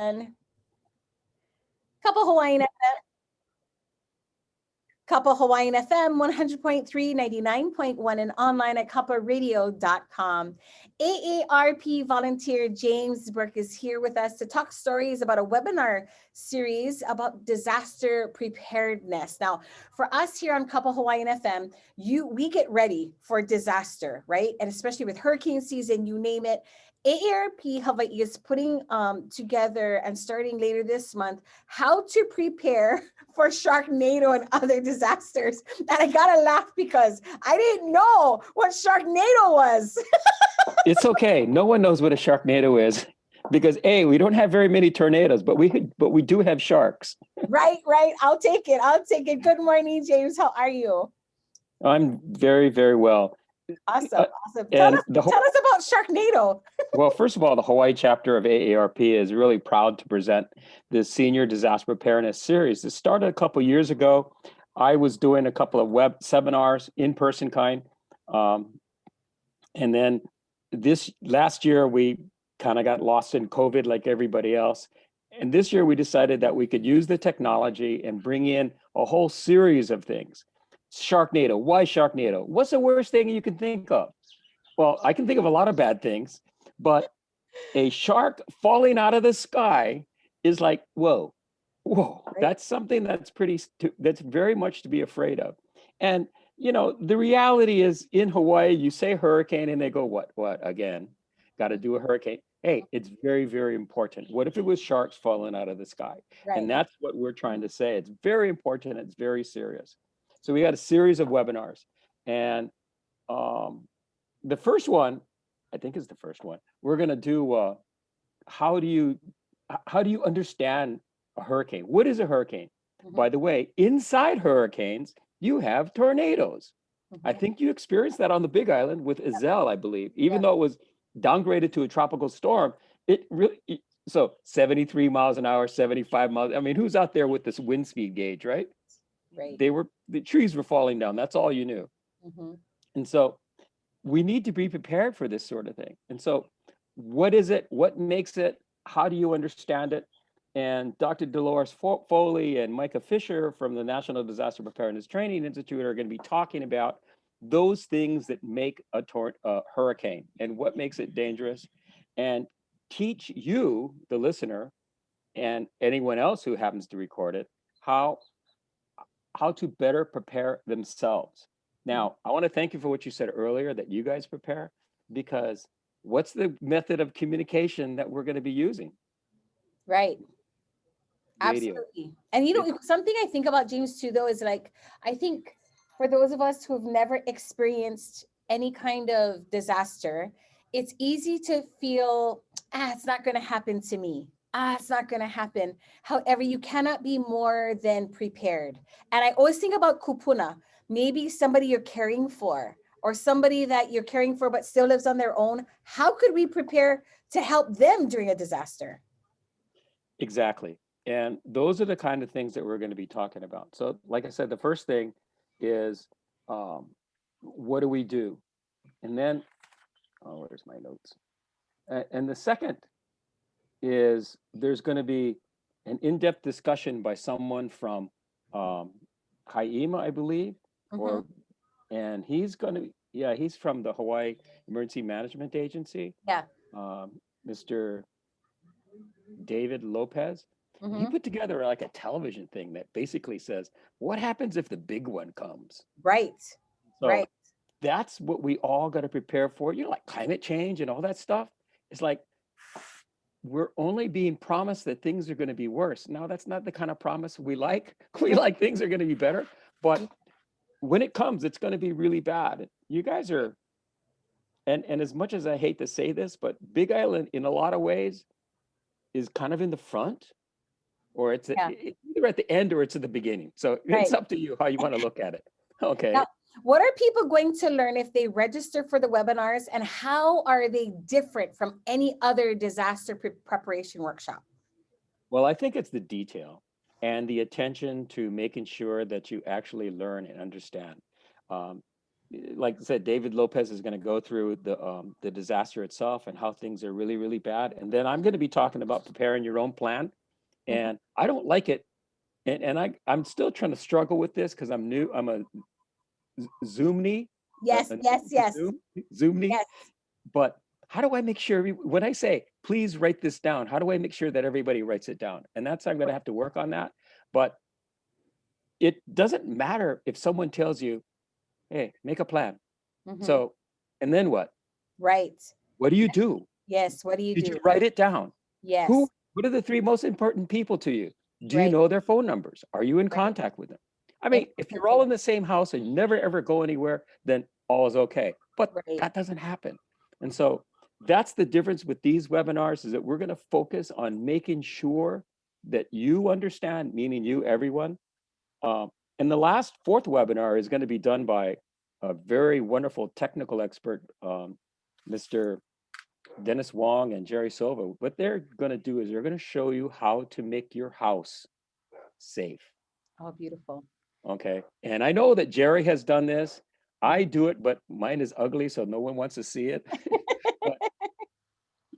on Couple Hawaiian FM 100.3, 99.1, and online at couparadio.com. AARP volunteer James Burke is here with us to talk stories about a webinar series about disaster preparedness. Now, for us here on Couple Hawaiian FM, we get ready for disaster, right? And especially with hurricane season, you name it. AARP Hawaii is putting together and starting later this month how to prepare for Sharknado and other disasters. And I gotta laugh because I didn't know what Sharknado was. It's okay. No one knows what a Sharknado is because we don't have very many tornadoes, but we do have sharks. Right. I'll take it. Good morning, James. How are you? I'm very, very well. Awesome. Tell us about Sharknado. Well, first of all, the Hawaii chapter of AARP is really proud to present this Senior Disaster Preparedness series. It started a couple of years ago. I was doing a couple of web seminars, in-person kind. And then this last year, we kind of got lost in COVID like everybody else. And this year, we decided that we could use the technology and bring in a whole series of things. Sharknado. Why Sharknado? What's the worst thing you can think of? Well, I can think of a lot of bad things, but a shark falling out of the sky is like, whoa, right. That's something that's very much to be afraid of. And, the reality is in Hawaii, you say hurricane and they go, what again? Got to do a hurricane. Hey, it's very, very important. What if it was sharks falling out of the sky? Right. And that's what we're trying to say. It's very important. It's very serious. So we got a series of webinars, and the first one, I think is the first one, we're going to do how do you understand a hurricane? What is a hurricane? Mm-hmm. By the way, inside hurricanes, you have tornadoes. Mm-hmm. I think you experienced that on the Big Island with Iselle, I believe, even though it was downgraded to a tropical storm. So 73 miles an hour, 75 miles. I mean, who's out there with this wind speed gauge, right? Right. The trees were falling down. That's all you knew. Mm-hmm. And so we need to be prepared for this sort of thing. And so what is it? What makes it? How do you understand it? And Dr. Dolores Foley and Micah Fisher from the National Disaster Preparedness Training Institute are going to be talking about those things that make a hurricane and what makes it dangerous, and teach you, the listener, and anyone else who happens to record it, how to better prepare themselves. Now, I want to thank you for what you said earlier, that you guys prepare, because what's the method of communication that we're going to be using? Right. Radio. Absolutely. And something I think about, James, too, though, is like, I think for those of us who have never experienced any kind of disaster, it's easy to feel, it's not going to happen to me. It's not going to happen. However, you cannot be more than prepared. And I always think about kupuna, maybe somebody you're caring for, or somebody that you're caring for but still lives on their own. How could we prepare to help them during a disaster? Exactly. And those are the kind of things that we're going to be talking about. So like I said, the first thing is, what do we do? And then, where's my notes? And the second is there's going to be an in-depth discussion by someone from Hāʻima, I believe, mm-hmm. And he's going to, he's from the Hawaii Emergency Management Agency. Yeah. Mr. David Lopez. Mm-hmm. He put together like a television thing that basically says, what happens if the big one comes? Right. So right. That's what we all got to prepare for. Like climate change and all that stuff. It's like, we're only being promised that things are going to be worse. Now, that's not the kind of promise we like. We like things are going to be better. But when it comes, it's going to be really bad. You guys are, and as much as I hate to say this, but Big Island in a lot of ways is kind of in the front, or it's either at the end or it's at the beginning. So it's up to you how you want to look at it. Okay. Now, what are people going to learn if they register for the webinars, and how are they different from any other disaster preparation workshop? Well, I think it's the detail and the attention to making sure that you actually learn and understand. like I said, David Lopez is going to go through the disaster itself and how things are really, really bad. And then I'm going to be talking about preparing your own plan. And I don't like it. And I'm still trying to struggle with this because I'm new. I'm a Zoomney. Yes, yes, yes, Zoomney. yes. But how do I make sure, when I say, please write this down, how do I make sure that everybody writes it down? And I'm going to have to work on that. But it doesn't matter if someone tells you, hey, make a plan. So, and then what? Right. What do you do? Yes. What do you do? Did you write it down? Yes. What are the 3 most important people to you? Do you know their phone numbers? Are you in contact with them? I mean, if you're all in the same house and you never ever go anywhere, then all is okay. But that doesn't happen. And so that's the difference with these webinars, is that we're going to focus on making sure that you understand, meaning you, everyone. And the last 4th webinar is going to be done by a very wonderful technical expert, Mr. Dennis Wong and Jerry Silva. What they're going to do is they're going to show you how to make your house safe. Oh, beautiful. Okay. And I know that Jerry has done this. I do it, but mine is ugly, so no one wants to see it.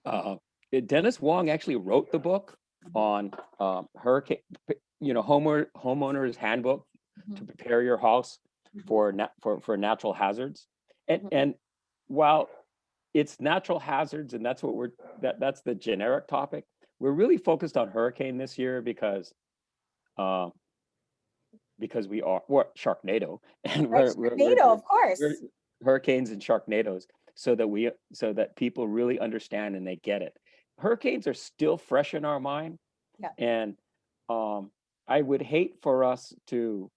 But, Dennis Wong actually wrote the book on hurricane, homeowner's handbook to prepare your house for natural hazards. And while it's natural hazards, and that's what that's the generic topic, we're really focused on hurricane this year because we are Sharknado, and Sharknado, of course. we're hurricanes and Sharknadoes, so that people really understand and they get it. Hurricanes are still fresh in our mind, and I would hate for us to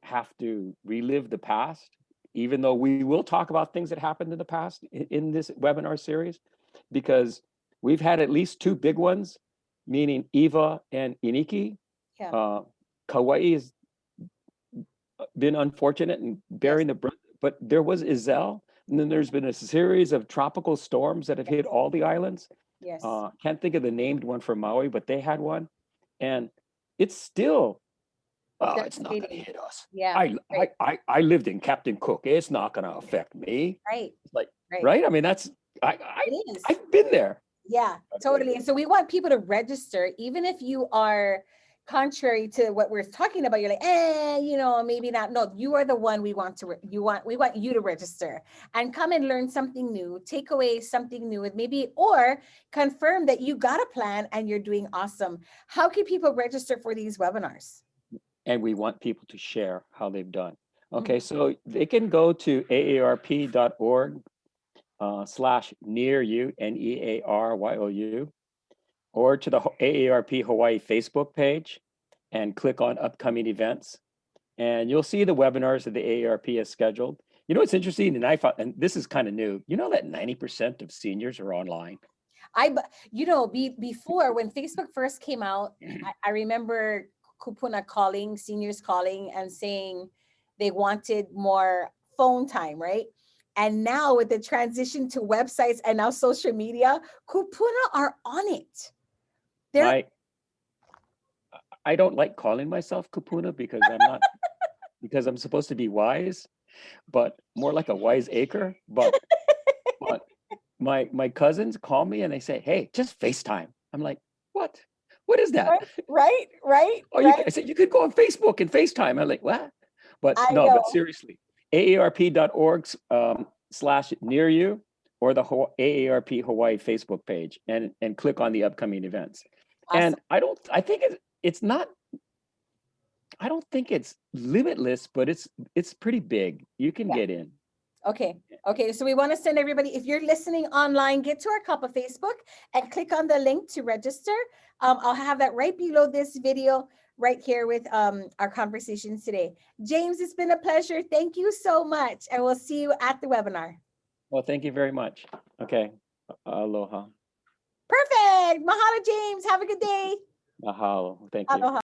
have to relive the past, even though we will talk about things that happened in the past in this webinar series, because we've had at least 2 big ones, meaning Eva and Iniki. Kauai has been unfortunate in bearing the brunt, but there was Iselle, and then there's been a series of tropical storms that have hit all the islands. Can't think of the named one for Maui, but they had one, and it's still, it's not going to hit us. I lived in Captain Cook. It's not going to affect me. Right. I mean, I've been there. Yeah, totally. And so we want people to register, even if you are contrary to what we're talking about. You're like, maybe not. No, you are the one we want you to register and come and learn something new, take away something new, and or confirm that you got a plan and you're doing awesome. How can people register for these webinars? And we want people to share how they've done. Okay, so they can go to aarp.org /nearyou, NEARYOU, or to the AARP Hawaii Facebook page and click on upcoming events. And you'll see the webinars that the AARP has scheduled. You know, it's interesting, and this is kind of new, that 90% of seniors are online. Before, when Facebook first came out, I remember Kupuna seniors calling and saying they wanted more phone time, right? And now with the transition to websites and now social media, Kupuna are on it. I don't like calling myself Kupuna because I'm not, because I'm supposed to be wise, but more like a wise acre. But my cousins call me and they say, hey, just FaceTime. I'm like, what? What is that? Right. I said, you could go on Facebook and FaceTime. I'm like, what? But but seriously, aarp.org /nearyou, or the AARP Hawaii Facebook page, and click on the upcoming events. Awesome. And I don't think it's limitless, but it's pretty big. You can get in. Okay. So we want to send everybody, if you're listening online, get to our Kappa Facebook and click on the link to register. I'll have that right below this video right here with our conversations today. James, it's been a pleasure. Thank you so much. And we'll see you at the webinar. Well, thank you very much. Okay. Aloha. Perfect. Mahalo, James. Have a good day. Mahalo. Thank you. Aloha.